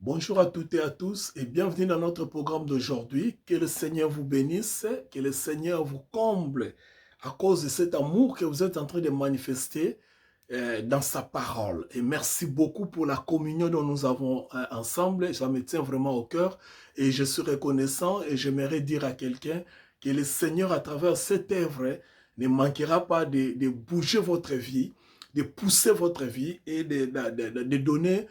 Bonjour à toutes et à tous et bienvenue dans notre programme d'aujourd'hui. Que le Seigneur vous bénisse, que le Seigneur vous comble à cause de cet amour que vous êtes en train de manifester dans sa parole. Et merci beaucoup pour la communion dont nous avons ensemble. Ça me tient vraiment au cœur et je suis reconnaissant et j'aimerais dire à quelqu'un que le Seigneur à travers cette œuvre ne manquera pas de bouger votre vie, de pousser votre vie et de donner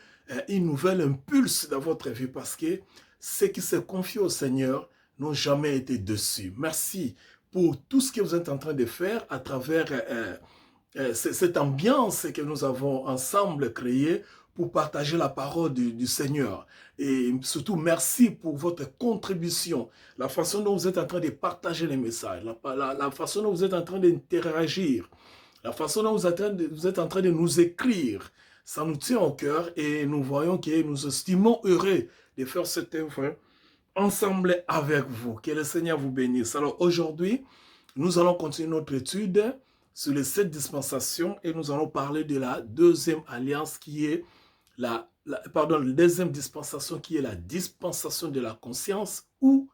une nouvelle impulse dans votre vie parce que ceux qui se confient au Seigneur n'ont jamais été déçus. Merci pour tout ce que vous êtes en train de faire à travers cette ambiance que nous avons ensemble créée pour partager la parole du Seigneur. Et surtout, merci pour votre contribution, la façon dont vous êtes en train de partager les messages, la façon dont vous êtes en train d'interagir, la façon dont vous êtes en train de nous écrire. Ça nous tient au cœur et nous voyons que nous estimons heureux de faire cette œuvre ensemble avec vous. Que le Seigneur vous bénisse. Alors aujourd'hui, nous allons continuer notre étude sur les 7 dispensations et nous allons parler de la deuxième alliance qui est la deuxième dispensation qui est la dispensation de la conscience ou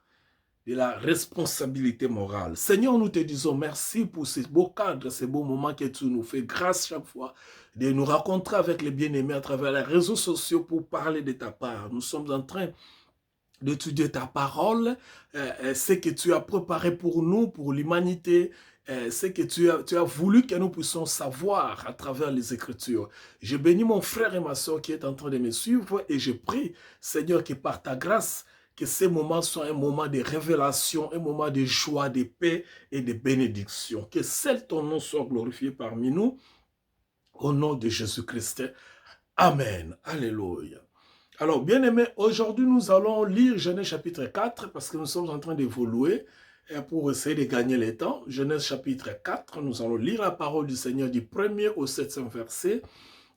de la responsabilité morale. Seigneur, nous te disons merci pour ces beaux cadres, ces beaux moments que tu nous fais grâce chaque fois de nous rencontrer avec les bien-aimés à travers les réseaux sociaux pour parler de ta part. Nous sommes en train d'étudier ta parole, ce que tu as préparé pour nous, pour l'humanité, ce que tu as voulu que nous puissions savoir à travers les Écritures. Je bénis mon frère et ma soeur qui est en train de me suivre et je prie, Seigneur, que par ta grâce, que ces moments soient un moment de révélation, un moment de joie, de paix et de bénédiction. Que seul ton nom soit glorifié parmi nous, au nom de Jésus-Christ. Amen. Alléluia. Alors, bien-aimés, aujourd'hui, nous allons lire Genèse chapitre 4 parce que nous sommes en train d'évoluer pour essayer de gagner le temps. Genèse chapitre 4, nous allons lire la parole du Seigneur du 1er au 7e verset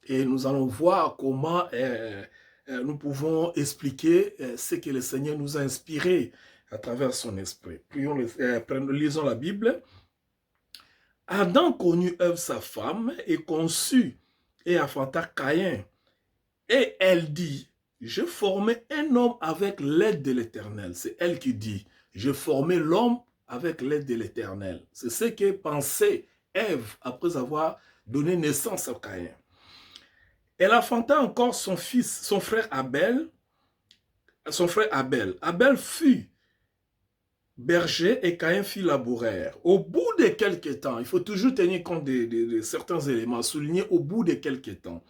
et nous allons voir comment nous pouvons expliquer ce que le Seigneur nous a inspiré à travers son esprit. Lisons la Bible. Adam connut Ève sa femme et conçut et enfanta Caïn. Et elle dit, je formai un homme avec l'aide de l'Éternel. C'est elle qui dit, je formai l'homme avec l'aide de l'Éternel. C'est ce que pensait Ève après avoir donné naissance à Caïn. Elle enfanta encore son fils, son frère Abel. Abel fut berger et Caïn fit laboureur. Au bout de quelques temps, il faut toujours tenir compte de certains éléments, souligner au bout de quelques temps.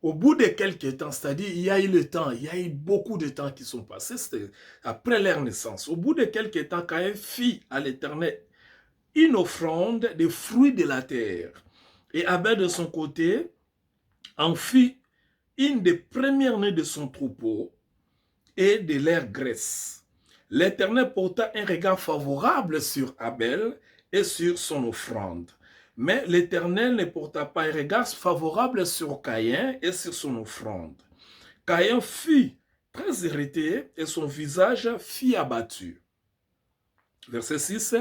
Au bout de quelques temps, c'est-à-dire il y a eu le temps, il y a eu beaucoup de temps qui sont passés, c'était après leur naissance. Au bout de quelques temps, Caïn fit à l'Éternel une offrande des fruits de la terre. Et Abel de son côté en fit une des premières-nées de son troupeau et de leur graisse. L'Éternel porta un regard favorable sur Abel et sur son offrande. Mais l'Éternel ne porta pas un regard favorable sur Caïn et sur son offrande. Caïn fut très irrité et son visage fut abattu. Verset 6.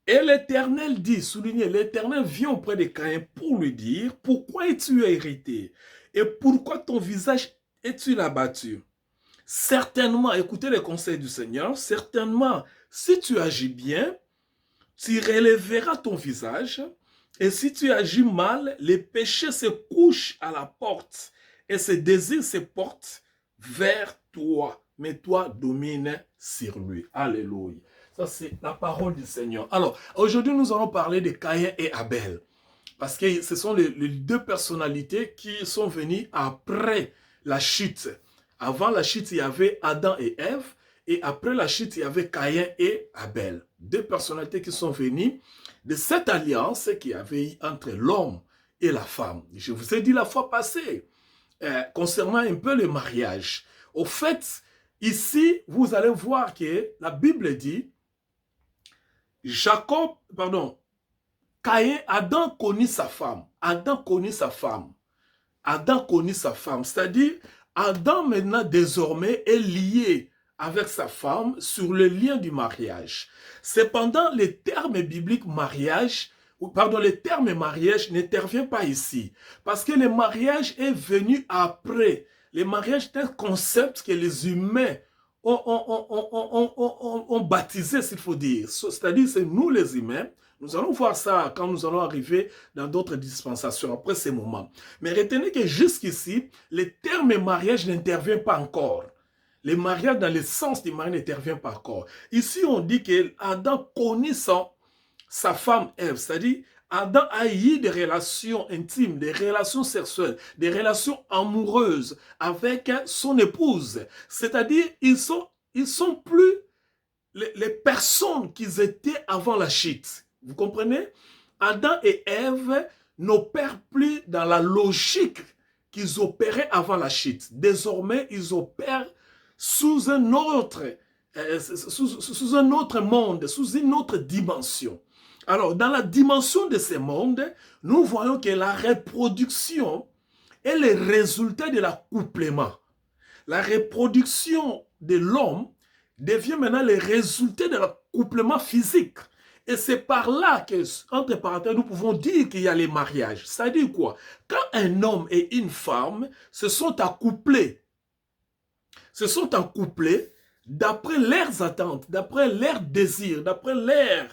Et l'Éternel dit, soulignez, l'Éternel vient auprès de Caïn pour lui dire, pourquoi es-tu irrité et pourquoi ton visage est-il abattu? Certainement, écoutez les conseils du Seigneur, certainement, si tu agis bien, tu relèveras ton visage, et si tu agis mal, les péchés se couchent à la porte, et ses désirs se portent vers toi, mais toi domine sur lui. Alléluia. Ça, c'est la parole du Seigneur. Alors, aujourd'hui, nous allons parler de Caïn et Abel, parce que ce sont les deux personnalités qui sont venues après la chute. Avant la chute, il y avait Adam et Ève, et après la chute, il y avait Caïn et Abel. Deux personnalités qui sont venues de cette alliance qu'il y avait entre l'homme et la femme. Je vous ai dit la fois passée, concernant un peu le mariage. Au fait, ici, vous allez voir que la Bible dit, Adam connut sa femme. Adam connut sa femme. Adam connut sa femme. C'est-à-dire, Adam maintenant désormais est lié avec sa femme sur le lien du mariage. Cependant, le terme biblique mariage, le terme mariage n'intervient pas ici. Parce que le mariage est venu après Le mariage est un concept que les humains ont baptisé, s'il faut dire. C'est-à-dire, c'est nous les humains. Nous allons voir ça quand nous allons arriver dans d'autres dispensations, après ces moments. Mais retenez que jusqu'ici, le terme mariage n'intervient pas encore. Le mariage, dans le sens du mariage, n'intervient pas encore. Ici, on dit qu'Adam connaissant sa femme Ève, c'est-à-dire Adam a eu des relations intimes, des relations sexuelles, des relations amoureuses avec son épouse. C'est-à-dire, ils sont plus les personnes qu'ils étaient avant la chute. Vous comprenez? Adam et Ève n'opèrent plus dans la logique qu'ils opéraient avant la chute. Désormais, ils opèrent sous un autre monde, sous une autre dimension. Alors, dans la dimension de ce monde, nous voyons que la reproduction est le résultat de l'accouplement. La reproduction de l'homme devient maintenant le résultat de l'accouplement physique. Et c'est par là que, entre parenthèses, nous pouvons dire qu'il y a les mariages. Ça veut dire quoi? Quand un homme et une femme se sont accouplés d'après leurs attentes, d'après leurs désirs, d'après leur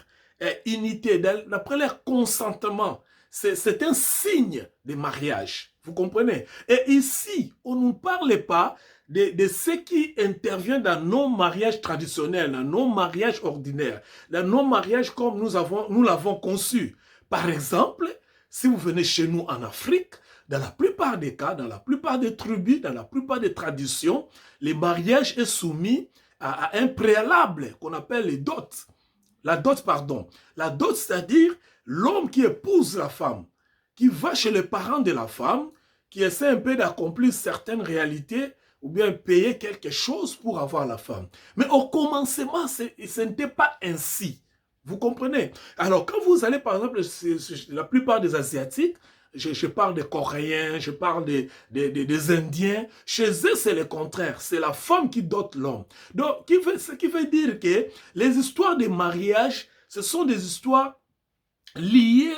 unité, d'après leur consentement. C'est un signe de mariage. Vous comprenez? Et ici, on ne nous parle pas de ce qui intervient dans nos mariages traditionnels, dans nos mariages ordinaires, dans nos mariages comme nous l'avons conçu. Par exemple, si vous venez chez nous en Afrique, dans la plupart des cas, dans la plupart des tribus, dans la plupart des traditions, le mariage est soumis à un préalable qu'on appelle les dots. La dot, pardon. La dot, c'est-à-dire l'homme qui épouse la femme, qui va chez les parents de la femme, qui essaie un peu d'accomplir certaines réalités ou bien payer quelque chose pour avoir la femme. Mais au commencement, ce n'était pas ainsi. Vous comprenez? Alors, quand vous allez, par exemple, la plupart des Asiatiques, je parle des Coréens, je parle des Indiens. Chez eux, c'est le contraire. C'est la femme qui dote l'homme. Donc, ce qui veut dire que les histoires de mariage, ce sont des histoires liées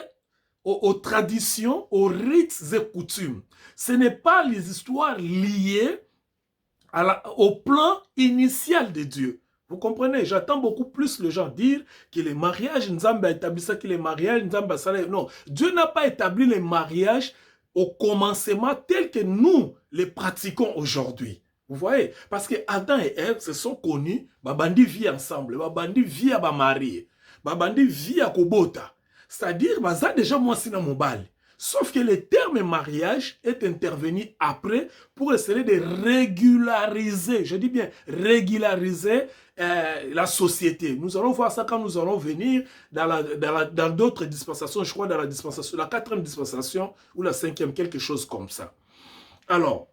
aux traditions, aux rites et coutumes. Ce n'est pas les histoires liées au plan initial de Dieu. Vous comprenez? J'attends beaucoup plus les gens dire que les mariages, Nzamba a établi ça, que les mariages, Nzamba ça. Non, Dieu n'a pas établi les mariages au commencement tel que nous les pratiquons aujourd'hui. Vous voyez? Parce que Adam et Ève se sont connus, babandi vit ensemble, babandi vit à bamarier, babandi vit à kobota. C'est-à-dire, baza déjà moi si na mobile. Sauf que le terme mariage est intervenu après pour essayer de régulariser, je dis bien régulariser la société. Nous allons voir ça quand nous allons venir dans d'autres dispensations, je crois dans la dispensation, la 4e dispensation ou la 5e, quelque chose comme ça. Alors,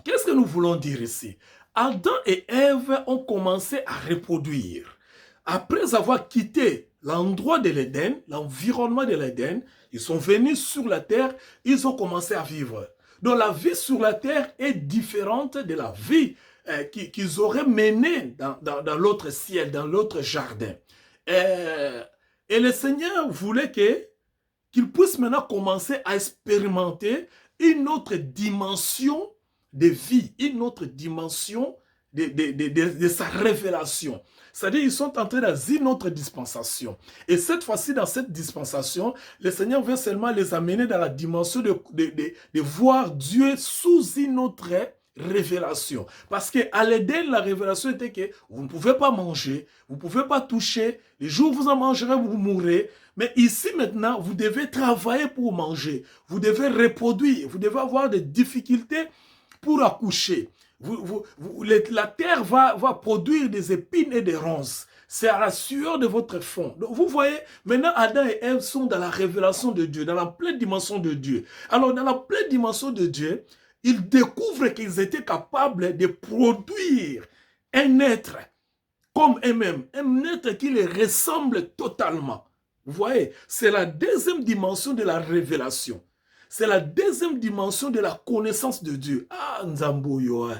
qu'est-ce que nous voulons dire ici? Adam et Ève ont commencé à reproduire. Après avoir quitté l'endroit de l'Éden, l'environnement de l'Éden, ils sont venus sur la terre, ils ont commencé à vivre. Donc la vie sur la terre est différente de la vie qu'ils auraient menée dans l'autre ciel, dans l'autre jardin. Et le Seigneur voulait qu'ils puissent maintenant commencer à expérimenter une autre dimension de vie, une autre dimension de sa révélation. C'est-à-dire qu'ils sont entrés dans une autre dispensation. Et cette fois-ci, dans cette dispensation, le Seigneur veut seulement les amener dans la dimension de voir Dieu sous une autre révélation. Parce qu'à l'Éden, la révélation était que vous ne pouvez pas manger, vous ne pouvez pas toucher, les jours où vous en mangerez, vous mourrez. Mais ici maintenant, vous devez travailler pour manger, vous devez reproduire, vous devez avoir des difficultés pour accoucher. La terre va produire des épines et des ronces. C'est à la sueur de votre front. Donc vous voyez, maintenant Adam et Ève sont dans la révélation de Dieu, dans la pleine dimension de Dieu. Alors dans la pleine dimension de Dieu, ils découvrent qu'ils étaient capables de produire un être comme eux-mêmes, un être qui les ressemble totalement. Vous voyez, c'est la deuxième dimension de la révélation. C'est la deuxième dimension de la connaissance de Dieu. Ah, Nzamboyo.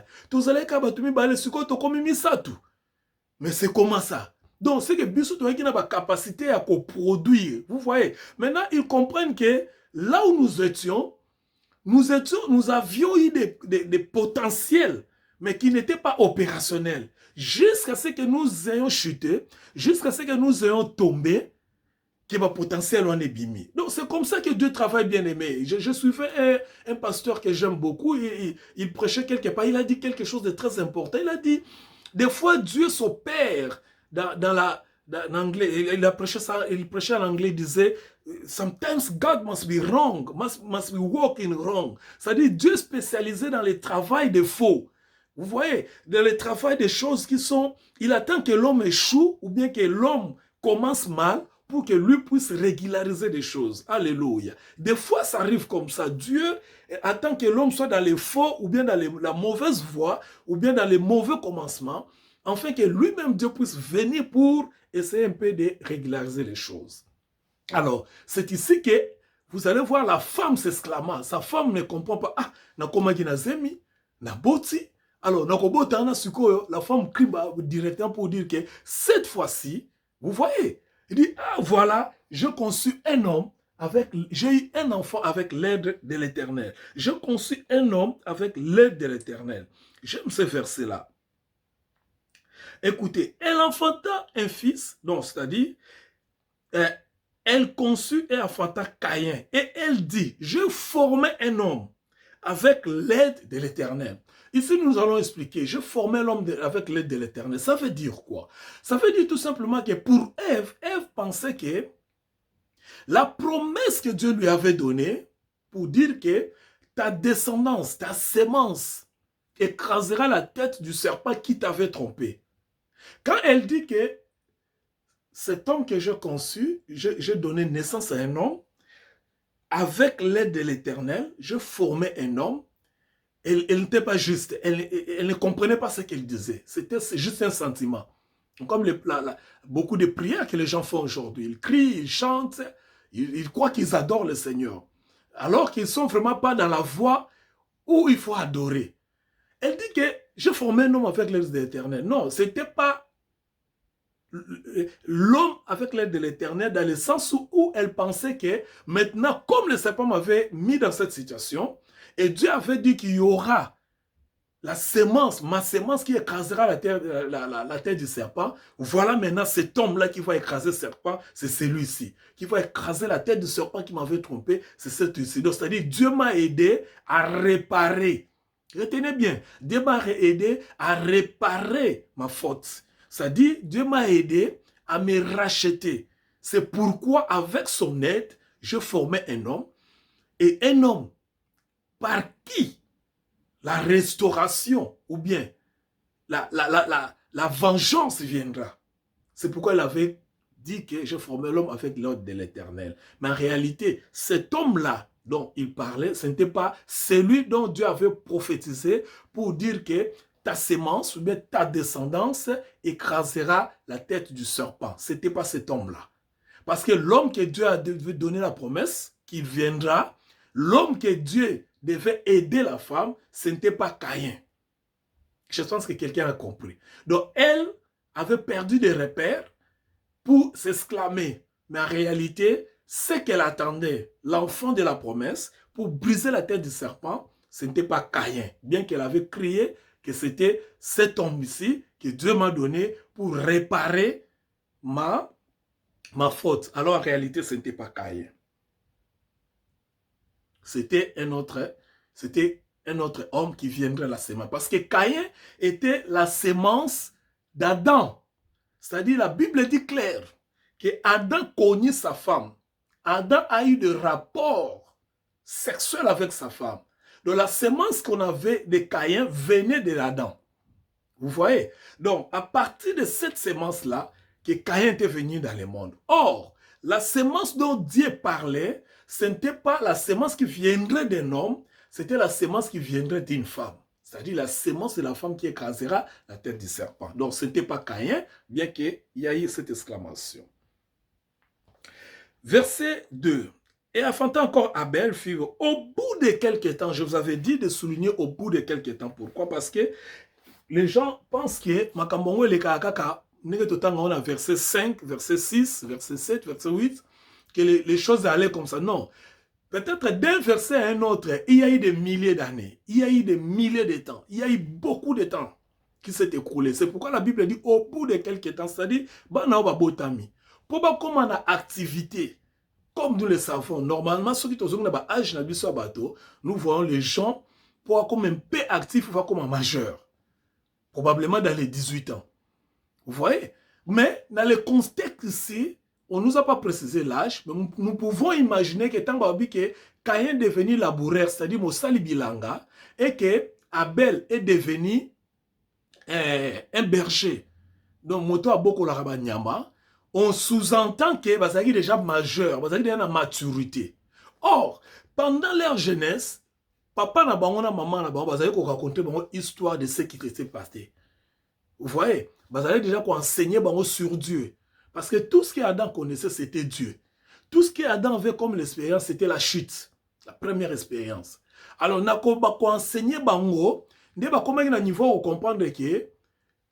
Mais c'est comment ça? Donc, c'est que Bissou qui n'a pas capacité à produire. Vous voyez? Maintenant, ils comprennent que là où nous étions, nous avions eu des potentiels, mais qui n'étaient pas opérationnels. Jusqu'à ce que nous ayons chuté, jusqu'à ce que nous ayons tombé, que ma potentiel en est bimi. Donc c'est comme ça que Dieu travaille, bien aimé. Je suivais un pasteur que j'aime beaucoup, il prêchait quelque part, il a dit quelque chose de très important. Il a dit, des fois Dieu s'opère en anglais, il prêchait en anglais, il disait, sometimes God must be wrong, must be walking wrong. C'est-à-dire Dieu est spécialisé dans le travail des faux. Vous voyez, dans le travail des choses qui sont, il attend que l'homme échoue ou bien que l'homme commence mal pour que lui puisse régulariser des choses. Alléluia. Des fois, ça arrive comme ça. Dieu attend que l'homme soit dans les faux ou bien dans la mauvaise voie ou bien dans les mauvais commencements, afin que lui-même, Dieu puisse venir pour essayer un peu de régulariser les choses. Alors, c'est ici que vous allez voir la femme s'exclamant. Sa femme ne comprend pas. Ah, na komaki na zemi, na boti. Alors, la femme crie directement pour dire que cette fois-ci, vous voyez, il dit, ah voilà, je conçus un homme j'ai eu un enfant avec l'aide de l'Éternel. Je conçus un homme avec l'aide de l'Éternel. J'aime ce verset-là. Écoutez, elle enfanta un fils, donc c'est-à-dire, elle conçut et enfanta Caïn. Et elle dit, je formais un homme avec l'aide de l'Éternel. Ici, nous allons expliquer, je formais l'homme avec l'aide de l'Éternel. Ça veut dire quoi? Ça veut dire tout simplement que pour Ève, Ève pensait que la promesse que Dieu lui avait donnée pour dire que ta descendance, ta sémence écrasera la tête du serpent qui t'avait trompé. Quand elle dit que cet homme que j'ai conçu, j'ai donné naissance à un homme, avec l'aide de l'Éternel, je formais un homme. Elle n'était pas juste. Elle ne comprenait pas ce qu'elle disait. C'était juste un sentiment. Comme beaucoup de prières que les gens font aujourd'hui. Ils crient, ils chantent, ils croient qu'ils adorent le Seigneur. Alors qu'ils ne sont vraiment pas dans la voie où il faut adorer. Elle dit que je formais un homme avec l'aide de l'Éternel. Non, ce n'était pas l'homme avec l'aide de l'Éternel dans le sens où elle pensait que maintenant, comme le serpent m'avait mis dans cette situation, et Dieu avait dit qu'il y aura la sémence, ma sémence qui écrasera la tête du serpent, voilà maintenant cet homme-là qui va écraser le serpent, c'est celui-ci. Qui va écraser la tête du serpent qui m'avait trompé, c'est celui-ci. Donc c'est-à-dire Dieu m'a aidé à réparer. Retenez bien, Dieu m'a aidé à réparer ma faute. C'est-à-dire, Dieu m'a aidé à me racheter. C'est pourquoi, avec son aide, je formais un homme. Et un homme par qui la restauration ou bien la vengeance viendra. C'est pourquoi il avait dit que je formais l'homme avec l'ordre de l'Éternel. Mais en réalité, cet homme-là dont il parlait, ce n'était pas celui dont Dieu avait prophétisé pour dire que ta sémence ou bien ta descendance écrasera la tête du serpent. Ce n'était pas cet homme-là. Parce que l'homme que Dieu a donné la promesse, qu'il viendra, l'homme que Dieu devait aider la femme, ce n'était pas Caïn. Je pense que quelqu'un a compris. Donc elle avait perdu des repères pour s'exclamer. Mais en réalité, ce qu'elle attendait, l'enfant de la promesse, pour briser la tête du serpent, ce n'était pas Caïn. Bien qu'elle avait crié que c'était cet homme ici que Dieu m'a donné pour réparer ma faute. Alors en réalité, ce n'était pas Caïn. C'était un autre homme qui viendrait la sémence. Parce que Caïn était la sémence d'Adam. C'est-à-dire, la Bible dit clair que Adam connut sa femme. Adam a eu des rapports sexuels avec sa femme. Donc la sémence qu'on avait de Caïn venait de Adam. Vous voyez? Donc à partir de cette sémence-là, que Caïn était venu dans le monde. Or, la sémence dont Dieu parlait, ce n'était pas la sémence qui viendrait d'un homme, c'était la sémence qui viendrait d'une femme. C'est-à-dire la sémence de la femme qui écrasera la tête du serpent. Donc ce n'était pas Caïn, bien qu'il y ait eu cette exclamation. Verset 2. Et enfanta encore Abel, fut au bout de quelques temps, je vous avais dit de souligner au bout de quelques temps. Pourquoi? Parce que les gens pensent que Makambongo et les Kakaka, on a verset 5, verset 6, verset 7, verset 8, que les choses allaient comme ça. Non. Peut-être d'un verset à un autre, il y a eu des milliers d'années, il y a eu des milliers de temps, il y a eu beaucoup de temps qui s'est écoulé. C'est pourquoi la Bible dit au bout de quelques temps, c'est-à-dire, pour comme on a activité, comme nous le savons, normalement, ceux qui ont un âge dans bateau, nous voyons les gens pour comme un peu actif, comme un majeur. Probablement dans les 18 ans. Vous voyez? Mais dans le contexte ici, on ne nous a pas précisé l'âge, mais nous pouvons imaginer que tant que Caïn est devenu laboureur, c'est-à-dire Moussali Bilanga, et que Abel est devenu un berger. Donc, Moto a beaucoup la Nyama, on sous-entend que Bazaki est déjà majeur, Bazaki est déjà en maturité. Or, pendant leur jeunesse, papa na bango na maman na bango, Bazaki raconter une histoire de ce qui s'est passé. Vous voyez? Bazali déjà enseigner sur Dieu. Parce que tout ce qu'Adam connaissait, c'était Dieu. Tout ce qu'Adam avait comme l'expérience, c'était la chute. La première expérience. Alors, on a enseigné bango, on a niveau où comprendre que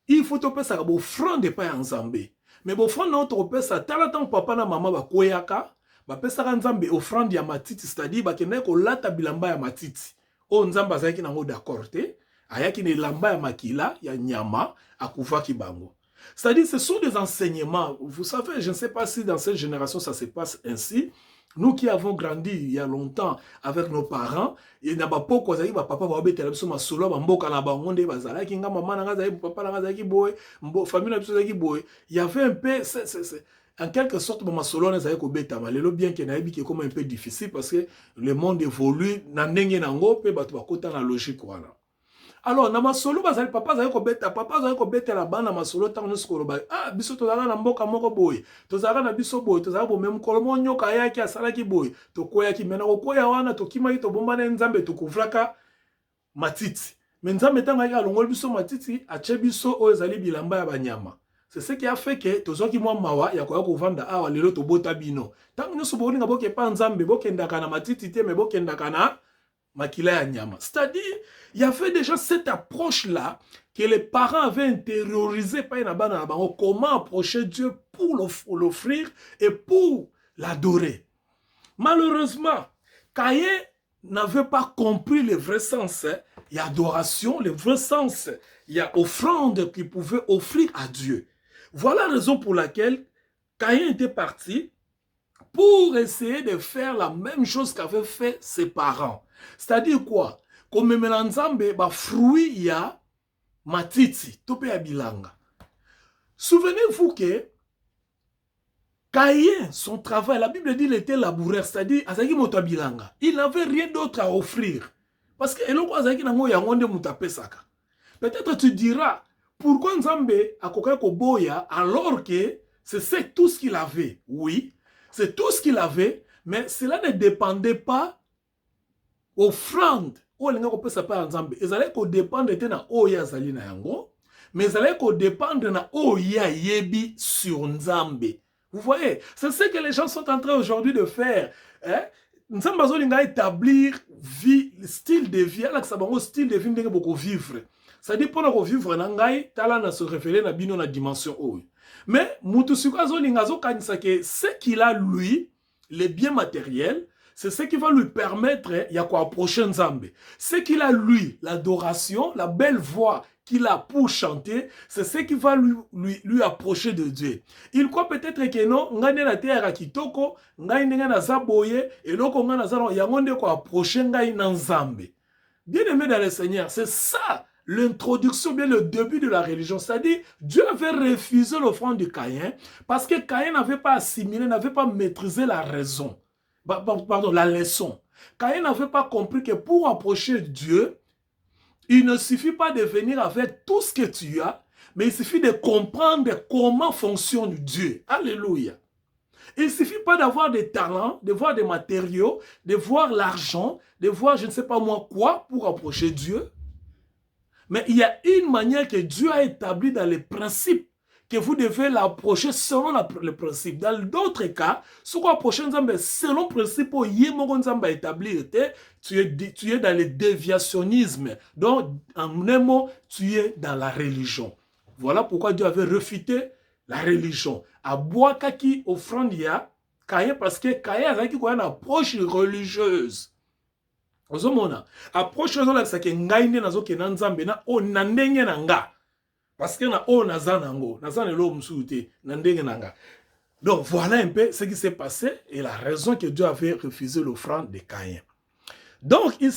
il faut que ça soit offrande pas ensemble. Mais offrande non to ça tant papa na maman ba koyaka, ba pesa nzambe offrande ya matiti, c'est-à-dire ba kende ko lata bilamba ya matiti. O nzamba azaki nango d'accord te. Ayaki ne lamba ya makila, ya nyama, akufa kibango. C'est-à-dire, ce sont des enseignements. Vous savez, je ne sais pas si dans cette génération, ça se passe ainsi. Nous qui avons grandi il y a longtemps avec nos parents, il n'y a pas beaucoup de papa va obéir à ma solo, mboka na bangonde bazala ki nga maman nga zai papa nga zai ki boy, famille na biso ki boy. Il y avait un peu en quelque sorte ma solo na zai ko beta malelo bien que na bi comme un peu difficile parce que le monde évolue na ndenge na ngo pe bato bakota na logique wana. Alors, na masolo bazali papa zali ko beta la bana masolo tango skoro ba ah biso tozala na mboka moko boy tozala na biso boy tozala bo même kolomo nyoka yaki asala ki boy to koya ki mena ko koya wana to kimaki to bomba na nzambe to kuvraka matiti mais nzambe tanga ya longol biso matiti ache biso o ezali bilamba ya banyama. C'est ce qui a fait que tozoki mwa mawa ya koya ko vanda awa lelo to bota bino tango nyoso bolinga boke pa nzambe bokendaka na matiti te me bokendaka na makila ya nyama. C'est-à-dire, il y avait déjà cette approche-là que les parents avaient intériorisé par comment approcher Dieu pour l'offrir et pour l'adorer. Malheureusement, Caïn n'avait pas compris le vrai sens. Il y a adoration, le vrai sens. Il y a offrande qu'il pouvait offrir à Dieu. Voilà la raison pour laquelle Caïn était parti pour essayer de faire la même chose qu'avaient fait ses parents. C'est-à-dire quoi? Comme melanzambe ba fruit ya matiti tope ya bilanga. Souvenez-vous que Caïn, son travail, la Bible dit qu'il était laboureur, c'est-à-dire azaki moto bilanga. Il n'avait rien d'autre à offrir. Parce que eloko azaki nango yango nde muta pesaka. Peut-être tu diras pourquoi Nzambe akoka ko boya alors que c'est tout ce qu'il avait. Oui, c'est tout ce qu'il avait, mais cela ne dépendait pas offrande olinga ko pesa pa nzambe ezalaki ko dépendre te na oya azali na yango mais ezalaki ko dépendre na oya yebi sur nzambe. Vous voyez, c'est ce que les gens sont en train aujourd'hui de faire, hein? Nzambe azolinga établir vie, style de vie, ala sabango style de vie ndenge boko vivre. Ça dit pour na vivre na ngai tala na se référer na bino na dimension oyo. Mais mutu siko azolinga azokanisa que ce qu'il a lui, les biens matériels, c'est ce qui va lui permettre d'approcher Nzambe. Ce qu'il a lui, l'adoration, la belle voix qu'il a pour chanter, c'est ce qui va lui approcher de Dieu. Il croit peut-être que non, ngane na terre kitoko, ngane na zaboye, et loko ngana zaro yangonde ko approcher ngai na Nzambe. Bien aimé dans le Seigneur, c'est ça l'introduction, bien le début de la religion. C'est-à-dire, Dieu avait refusé l'offrande de Caïn parce que Caïn n'avait pas assimilé, n'avait pas maîtrisé la raison. Pardon, la leçon. Caïn n'avait pas compris que pour approcher Dieu, il ne suffit pas de venir avec tout ce que tu as, mais il suffit de comprendre comment fonctionne Dieu. Alléluia. Il ne suffit pas d'avoir des talents, de voir des matériaux, de voir l'argent, de voir je ne sais pas moi quoi pour approcher Dieu. Mais il y a une manière que Dieu a établie dans les principes que vous devez l'approcher selon le principe. Dans d'autres cas, si vous approchez Nzambe selon le principe où Nzambe a établi, tu es dans le déviationnisme. Donc, en un mot, tu es dans la religion. Voilà pourquoi Dieu avait refuté la religion. À Boakaki, offrande ya Caïn parce que Caïn a une approche religieuse. Ozomona approche religieuse c'est que ngai nde nazokenda nzambe na o na ndenge na nga parce que na o naza nango naza lelo mususu te na ndenge na nga. Donc voilà un peu ce qui s'est passé et la raison que Dieu avait refusé l'offrande de Caïn. Donc